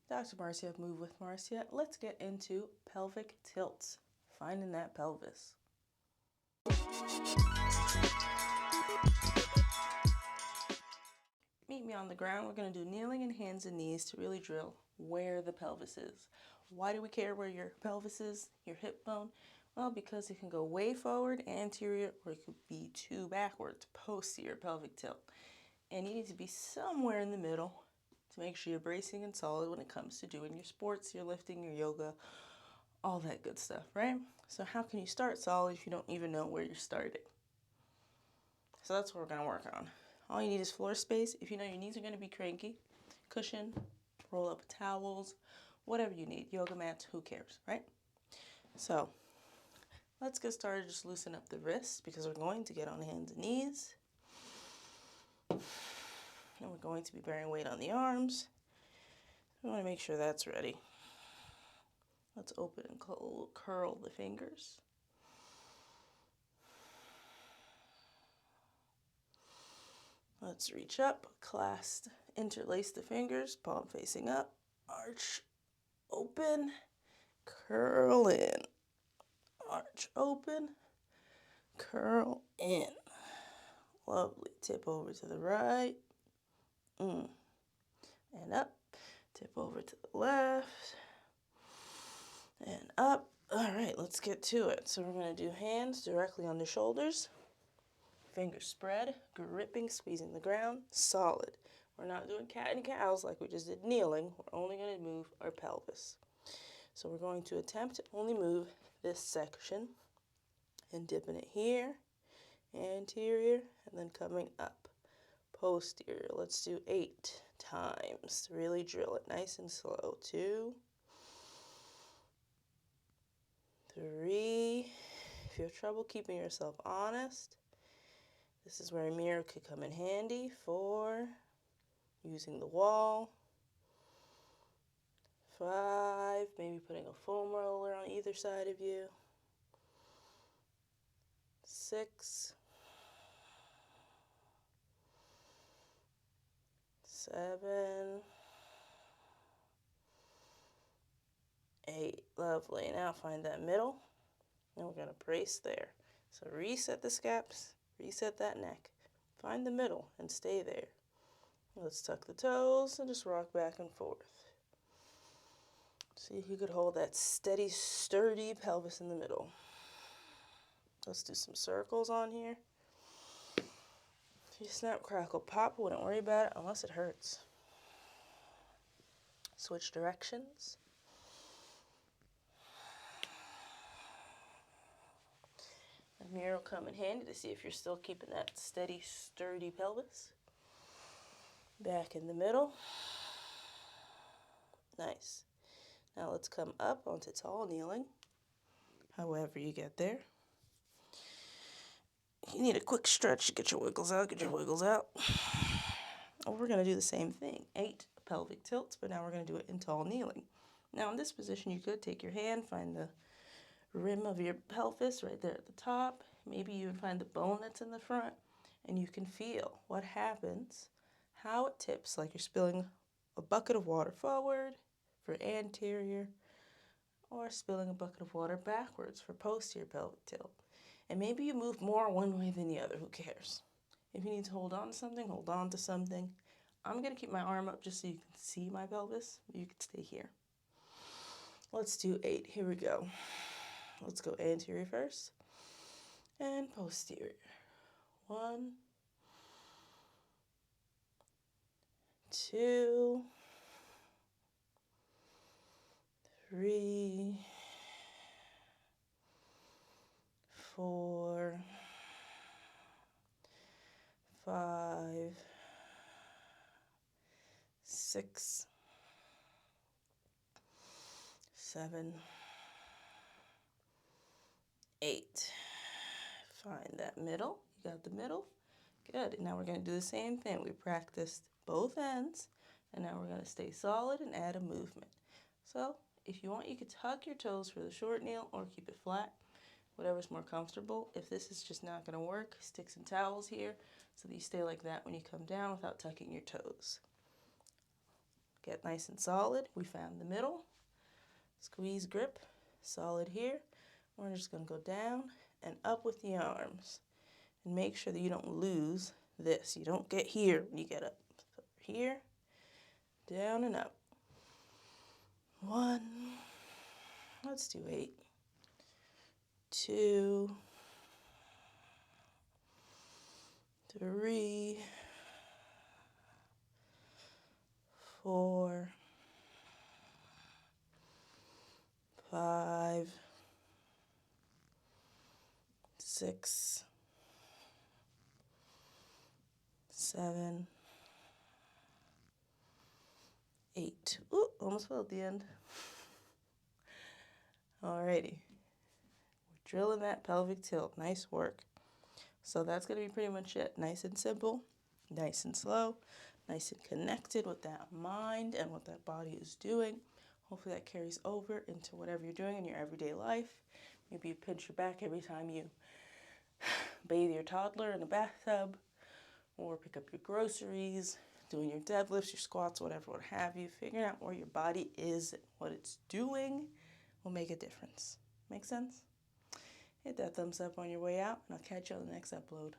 Dr. Marcia of Move with Marcia. Let's get into pelvic tilts, finding that pelvis. Meet me on the ground. We're going to do kneeling and hands and knees to really drill where the pelvis is. Why do we care where your pelvis is, your hip bone? Well, because it can go way forward, anterior, or it could be too backwards, posterior pelvic tilt. And you need to be somewhere in the middle to make sure you're bracing and solid when it comes to doing your sports, your lifting, your yoga, all that good stuff, right? So how can you start solid if you don't even know where you're starting? So that's what we're going to work on. All you need is floor space. If you know your knees are going to be cranky, cushion, roll up towels, whatever you need, yoga mats, who cares, right? So let's get started. Just loosen up the wrists because we're going to get on hands and knees. And we're going to be bearing weight on the arms. We want to make sure that's ready. Let's open and curl the fingers. Let's reach up, clasp, interlace the fingers, palm facing up, arch, open, curl in, arch, open, curl in. Lovely. Tip over to the right, and up. Tip over to the left, and up. All right, let's get to it. So we're going to do hands directly on the shoulders. Fingers spread, gripping, squeezing the ground, solid. We're not doing cat and cows like we just did kneeling. We're only going to move our pelvis. So we're going to attempt to only move this section and dipping it here, anterior, and then coming up, posterior. Let's do 8 times. Really drill it nice and slow. 2, 3. If you have trouble keeping yourself honest, this is where a mirror could come in handy. 4, using the wall. 5, maybe putting a foam roller on either side of you. 6, 7, 8. Lovely. Now find that middle, and we're going to brace there. So reset the scaps, reset that neck. Find the middle and stay there. Let's tuck the toes and just rock back and forth. See if you could hold that steady, sturdy pelvis in the middle. Let's do some circles on here. If you snap, crackle, pop, wouldn't worry about it unless it hurts. Switch directions. A mirror will come in handy to see if you're still keeping that steady, sturdy pelvis. Back in the middle. Nice. Now let's come up onto tall kneeling, however you get there. You need a quick stretch, get your wiggles out, get your wiggles out. We're going to do the same thing, 8 pelvic tilts, but now we're going to do it in tall kneeling. Now in this position, you could take your hand, find the rim of your pelvis right there at the top. Maybe even find the bone that's in the front, and you can feel what happens, how it tips, like you're spilling a bucket of water forward for anterior, or spilling a bucket of water backwards for posterior pelvic tilt. And maybe you move more one way than the other, who cares? If you need to hold on to something, hold on to something. I'm going to keep my arm up just so you can see my pelvis. You can stay here. Let's do 8. Here we go. Let's go anterior first and posterior. 1, 2, 3, 4, 5, 6, 7, 8. Find that middle. You got the middle? Good. Now we're going to do the same thing. We practiced both ends, and now we're going to stay solid and add a movement. So if you want, you could tuck your toes for the short kneel or keep it flat, whatever's more comfortable. If this is just not going to work, stick some towels here so that you stay like that when you come down without tucking your toes. Get nice and solid. We found the middle. Squeeze, grip, solid here. We're just going to go down and up with the arms. And make sure that you don't lose this. You don't get here when you get up. So here, down and up. 1. Let's do 8. 2. 3. 4. 5. 6. 7. 8. Ooh, almost fell at the end. Alrighty. We're drilling that pelvic tilt. Nice work. So that's going to be pretty much it. Nice and simple, nice and slow, nice and connected with that mind and what that body is doing. Hopefully that carries over into whatever you're doing in your everyday life. Maybe you pinch your back every time you bathe your toddler in a bathtub, or pick up your groceries, doing your deadlifts, your squats, whatever, what have you. Figuring out where your body is and what it's doing will make a difference. Make sense? Hit that thumbs up on your way out, and I'll catch you on the next upload.